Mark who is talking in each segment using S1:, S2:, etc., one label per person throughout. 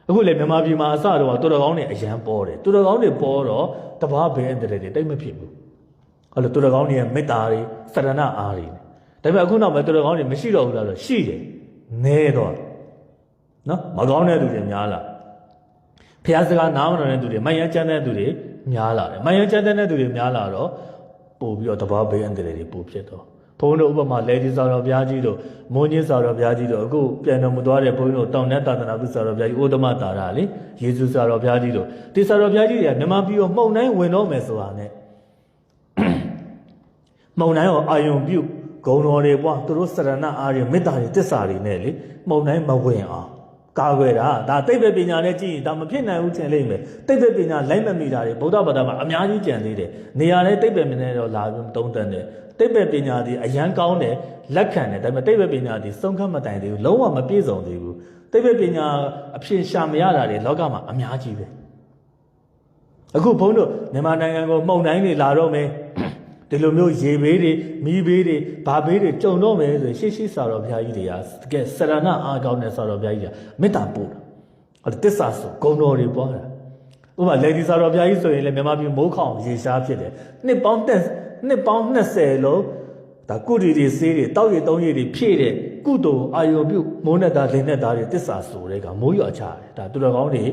S1: အခုလေမြန်မာပြည်မှာအစတော့တူတော်ကောင်းတွေအရန်ပေါ်တယ်တူတော်ကောင်းတွေပေါ်တော့တဘာဘဲတဲ့တွေတိတ်မဖြစ်ဘူးအဲ့လိုတူတော်ကောင်းတွေရဲ့မေတ္တာတွေစရဏအားတွေဒါပေမဲ့အခုနောက်မှာတူတော်ကောင်းတွေမရှိတော့ဘူးလားဆိုရှိတယ်နဲတော့နော်မကောင်းတဲ့သူတွေများလာဖျားစကားနားမတော်တဲ့သူတွေမိုင်ရမ်းချမ်းတဲ့သူတွေများလာတယ်မိုင်ရမ်းချမ်းတဲ့သူတွေများလာတော့ပို့ပြီးတော့တဘာဘဲတဲ့တွေပို့ဖြစ်တော့ဘုန်းတို့ဥပမာလေဒီစာတော်ဘုရားကြီးတို့မွန်းကြီးစာတော်ဘုရားကြီးတို့အခုပြန်တော်မူသွားတဲ့ဘုန်းကြီးတို့တောင်နဲ့သာသနာ့စာတော်ဘုရားကြီးဥဒ္ဓမတာရလေယေရှုစာတော်ဘုရားကြီးတို့ဒီစာတော်ဘုရားကြီးတွေကမြန်မာပြည်ကိုမှုန်တိုင်းဝင်တော့မယ်ဆိုတာနဲ့မှုန်တိုင်းကိုအာယုံပြုဂုံတော်တွေပွားသူတို့စရဏအားတွေမေတ္တာတွေတစ္ဆာတွေနဲ့လေမှုန်တိုင်းမဝင်အောင်ကာကွယ်တာဒါသိပ္ပံပညာနဲ့ကြည့်ရင်ဒါမဖြစ်နိုင်ဘူးထင်လိမ့်မယ်သိပ္ပံပညာလိုက်မမိတာတွေဗုဒ္ဓဘာသာမှာအများကြီးကြံသေးတယ်နေရာနဲ့သိပ္ပံပညာနဲ့တော့လာပြီးသုံးသပ်တယ်သိပ္ပံပညာဒီအရန်ကောင်းတယ်လက်ခံတယ်ဒါပေမဲ့သိပ္ပံပညာဒီဆုံးခတ်မတိုင်သေးဘူးလုံးဝမပြည့်စုံသေးဘူးသိပ္ပံပညာအဖြစ်ရှာမရတာတွေလောကမှာအများကြီးပဲအခုဘုန်းတို့မြန်မာနိုင်ငံကိုမှုန်တိုင်းတွေလာတော့မယ်ဒီလိုမျိုးရေဘေးတွေမီးဘေးတွေဘာဘေးတွေကြုံတော့မယ်ဆိုရင်ရှေ့စာတော်ဘုရားကြီးတွေကတကယ်စရဏအားကောင်းတဲ့စာတော်ဘုရားကြီးကမေတ္တာပို့တာအဲ့တစ္ဆာဆိုဂုဏ်တော်တွေပွားတာဥပမာလေဒီစာတော်ဘုရားကြီးဆိုရင်လည်းမြန်မာပြည်မိုးခေါင်ရေရှားဖြစ်တယ်နှစ်ပေါင်း20လုံးဒါကုတီတွေစေးတွေတောက်ရည်သုံးရည်တွေဖြည့်တဲ့ကုသိုလ်အာယုံပြုမိုးနဲ့သားလင်းနဲ့သားတွေတစ္ဆာဆိုတဲ့ကမိုးရွာချတယ်ဒါသူတော်ကောင်းတွေ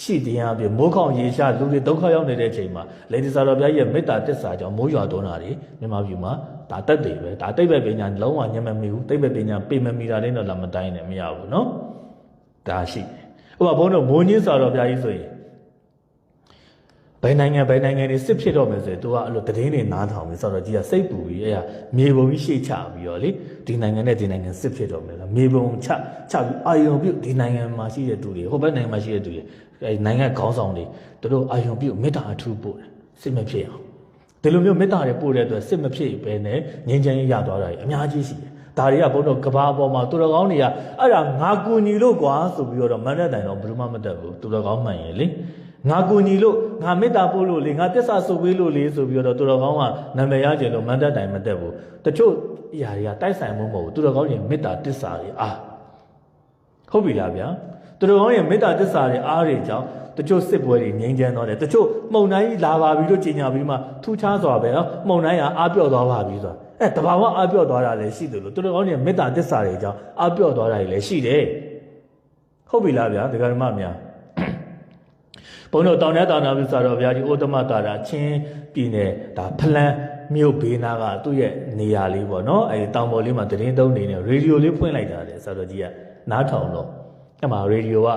S1: ရှိတရားပြမိုးခေါင်ရေရှားလူတွေဒုက္ခရောက်နေတဲ့အချိန်မှာလေဒီစာတော်ဘုရားရဲ့မေတ္တာတစ္ဆာကြောင့်မိုးရွာသွန်းတာတွေမြန်မာပြည်မှာဒါတက်တယ်ပဲဒါတိဗ္ဗပညာလုံးဝညံ့မမီဘူးတိဗ္ဗပညာပေမမီတာလေးတော့လာမတိုင်းနဲ့မရဘူးเนาะဒါရှိတယ်ဥပမာဘုန်းတော်မိုးညင်းစာတော်ဘုရားကြီးဆိုရင်ဘယ်နိုင်ငံတွေစစ်ဖြစ်တော့မယ်ဆိုရင်သူကအဲ့လိုတည်င်းနေနားထောင်ပြီးဆိုတော့ကြီးကစိတ်ပူပြီးအဲ့ဒါမြေပုံကြီးရှေ့ချပြီးတော့လေဒီနိုင်ငံနဲ့ဒီနိုင်ငံစစ်ဖြစ်တော့မယ်လားမြေပုံချပြီးအာယုံပြုတ်ဒီနိုင်ငံမှာရှိတဲ့သူတွေဟိုဘက်နိုင်ငံမှာရှိတဲ့သူတွေအဲ့နိုင်ငံခေါင်းဆောင်တွေသူတို့အာယုံပြုတ်မေတ္တာအထူးပို့တယ်စစ်မဖြစ်အောင်ဒီလိုမျိုးမေတ္တာတွေပို့တဲ့အတွက်စစ်မဖြစ်ဘဲနဲ့ငြိမ်းချမ်းရေးရသွားတာအများကြီးရှိတယ်ဒါတွေကဘုန်းတော်ကဘာအပေါ်မှာသူတော်ကောင်းတွေကအဲ့ဒါငါကူညီလို့ကွာဆိုပြီးတော့မန္တတိုင်တော့ဘယ်သူမှမတတ်ဘူးသူတော်ကောင်းမှန်ရင်လေငါကူညီလို့ငါမေတ္တာပို့လို့လေငါတစ္ဆာဆိုပေးလို့လေဆိုပြီးတော့သူတော်ကောင်းကနာမည်ရကြလို့မန္တတိုင်မတက်ဘူးတချို့အရာတွေကတိုက်ဆိုင်မှုမဟုတ်ဘူးသူတော်ကောင်းရဲ့မေတ္တာတစ္ဆာတွေအားဟုတ်ပြီလားဗျာသူတော်ကောင်းရဲ့မေတ္တာတစ္ဆာတွေအားတွေကြောင့်တချို့စစ်ပွဲတွေငြိမ်းချမ်းသွားတယ်တချို့မှုန်တိုင်းလာပါပြီလို့ကြေညာပြီးမှထူးခြားစွာပဲနော်မှုန်တိုင်းကအားပြော့သွားပါပြီဆိုတာတဘာဝအားပြော့သွားတာလည်းရှိတယ်လို့သူတော်ကောင်းရဲ့မေတ္တာတစ္ဆာတွေကြောင့်အားပြော့သွားတာလည်းရှိတယ်ဟုတ်ပြီလားဗျာဒကာဓမ္မများဘုန်းတော်တောင်ထဲတာနာပြုစာတော်ဘုရားကြီးဥဒ္ဓမတာရာချင်းပြည်နယ်ဒါဖလန်းမြို့ဘေးနာကသူ့ရဲ့နေရာလေးပေါ့နော်အဲဒီတောင်ပေါ်လေးမှာတရင်သုံးနေနေရေဒီယိုလေးဖွင့်လိုက်တာလေစာတော်ကြီးကနားထောင်တော့အဲ့မှာရေဒီယိုက